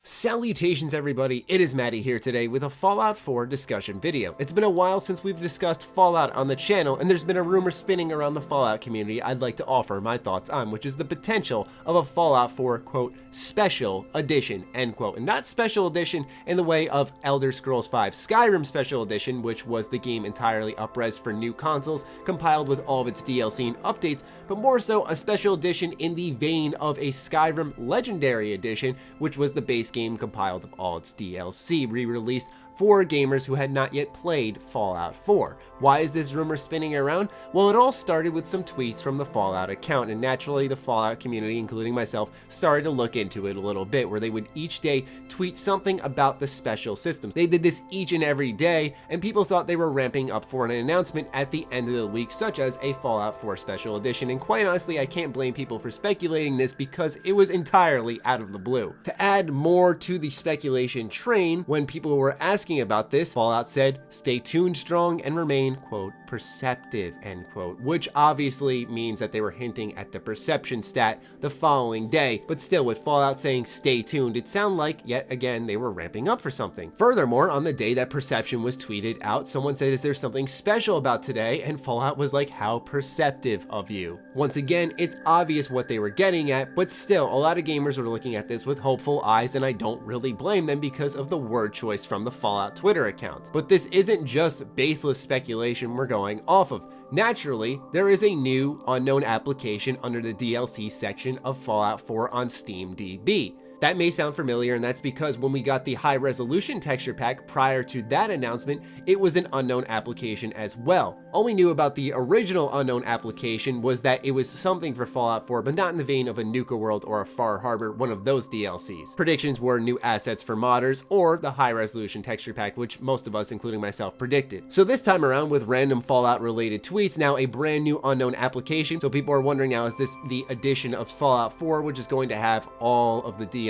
Salutations everybody, it is Matty here today with a Fallout 4 discussion video. It's been a while since we've discussed Fallout on the channel, and there's been a rumor spinning around the Fallout community I'd like to offer my thoughts on, which is the potential of a Fallout 4, quote, special edition, end quote. And not special edition in the way of Elder Scrolls V Skyrim Special Edition, which was the game entirely up-res for new consoles, compiled with all of its DLC and updates, but more so a special edition in the vein of a Skyrim Legendary Edition, which was the base game compiled of all its DLC, re-released for gamers who had not yet played Fallout 4. Why is this rumor spinning around? Well, it all started with some tweets from the Fallout account, and naturally the Fallout community, including myself, started to look into it a little bit, where they would each day tweet something about the special systems. They did this each and every day, and people thought they were ramping up for an announcement at the end of the week, such as a Fallout 4 Special Edition, and quite honestly, I can't blame people for speculating this because it was entirely out of the blue. To add more to the speculation train, when people were asking about this, Fallout said, "Stay tuned strong and remain, quote, perceptive," end quote, which obviously means that they were hinting at the perception stat the following day, but still with Fallout saying stay tuned, it sounded like yet again they were ramping up for something. Furthermore, on the day that perception was tweeted out, someone said, "Is there something special about today?" And Fallout was like, "How perceptive of you." Once again, it's obvious what they were getting at, but still a lot of gamers were looking at this with hopeful eyes, and I don't really blame them because of the word choice from the Fallout Twitter account. But this isn't just baseless speculation we're going off of. Naturally, there is a new unknown application under the DLC section of Fallout 4 on SteamDB. That may sound familiar, and that's because when we got the high resolution texture pack prior to that announcement, it was an unknown application as well. All we knew about the original unknown application was that it was something for Fallout 4, but not in the vein of a Nuka World or a Far Harbor, one of those DLCs. Predictions were new assets for modders or the high resolution texture pack, which most of us, including myself, predicted. So this time around, with random Fallout related tweets, now a brand new unknown application. So people are wondering now, is this the addition of Fallout 4, which is going to have all of the DLC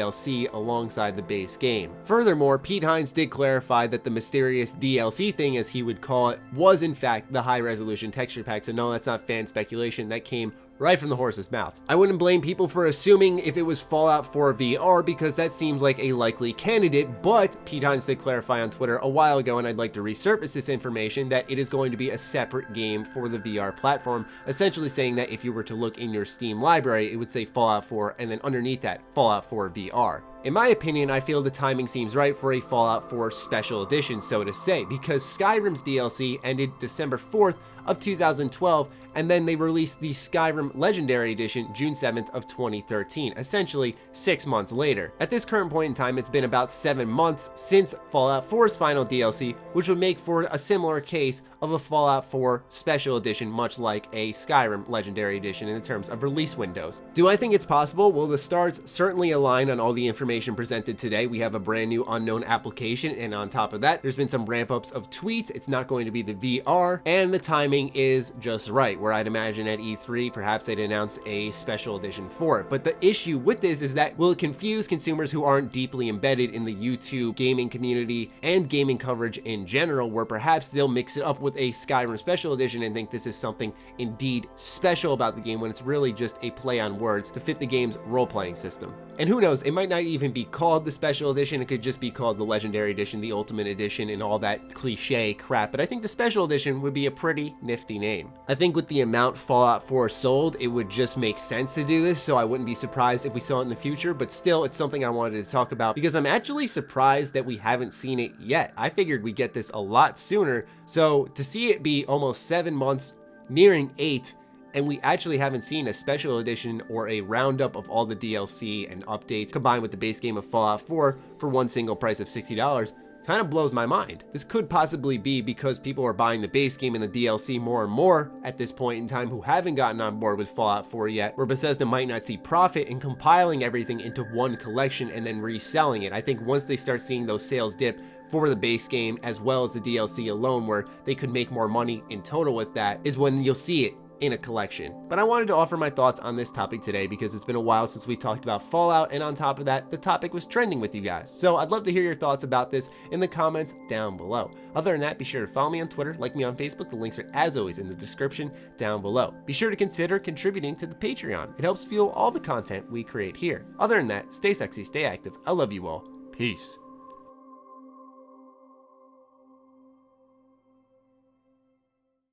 alongside the base game? Furthermore, Pete Hines did clarify that the mysterious DLC thing, as he would call it, was in fact the high resolution texture pack, so no, that's not fan speculation, that came right from the horse's mouth. I wouldn't blame people for assuming if it was Fallout 4 VR because that seems like a likely candidate, but Pete Hines did clarify on Twitter a while ago, and I'd like to resurface this information, that it is going to be a separate game for the VR platform, essentially saying that if you were to look in your Steam library, it would say Fallout 4 and then underneath that, Fallout 4 VR. In my opinion, I feel the timing seems right for a Fallout 4 Special Edition, so to say, because Skyrim's DLC ended December 4th of 2012, and then they released the Skyrim Legendary Edition June 7th of 2013, essentially 6 months later. At this current point in time, it's been about 7 months since Fallout 4's final DLC, which would make for a similar case of a Fallout 4 Special Edition, much like a Skyrim Legendary Edition in terms of release windows. Do I think it's possible? Well, the stars certainly align on all the information presented today. We have a brand new unknown application, and on top of that, there's been some ramp ups of tweets. It's not going to be the VR, and the timing is just right, where I'd imagine at E3, perhaps they'd announce a special edition for it. But the issue with this is that will it confuse consumers who aren't deeply embedded in the YouTube gaming community and gaming coverage in general, where perhaps they'll mix it up with a Skyrim Special Edition and think this is something indeed special about the game when it's really just a play on words to fit the game's role-playing system. And who knows, it might not even be called the Special Edition, it could just be called the Legendary Edition, the Ultimate Edition, and all that cliche crap, but I think the Special Edition would be a pretty nifty name. I think with the amount Fallout 4 sold, it would just make sense to do this, so I wouldn't be surprised if we saw it in the future, but still, it's something I wanted to talk about because I'm actually surprised that we haven't seen it yet. I figured we'd get this a lot sooner, so to see it be almost 7 months, nearing 8, and we actually haven't seen a special edition or a roundup of all the DLC and updates combined with the base game of Fallout 4 for one single price of $60, kind of blows my mind. This could possibly be because people are buying the base game and the DLC more and more at this point in time who haven't gotten on board with Fallout 4 yet, where Bethesda might not see profit in compiling everything into one collection and then reselling it. I think once they start seeing those sales dip for the base game as well as the DLC alone, where they could make more money in total with that, is when you'll see it in a collection. But I wanted to offer my thoughts on this topic today because it's been a while since we talked about Fallout, and on top of that, the topic was trending with you guys. So I'd love to hear your thoughts about this in the comments down below. Other than that, be sure to follow me on Twitter, like me on Facebook. The links are as always in the description down below. Be sure to consider contributing to the Patreon. It helps fuel all the content we create here. Other than that, stay sexy, stay active. I love you all. Peace.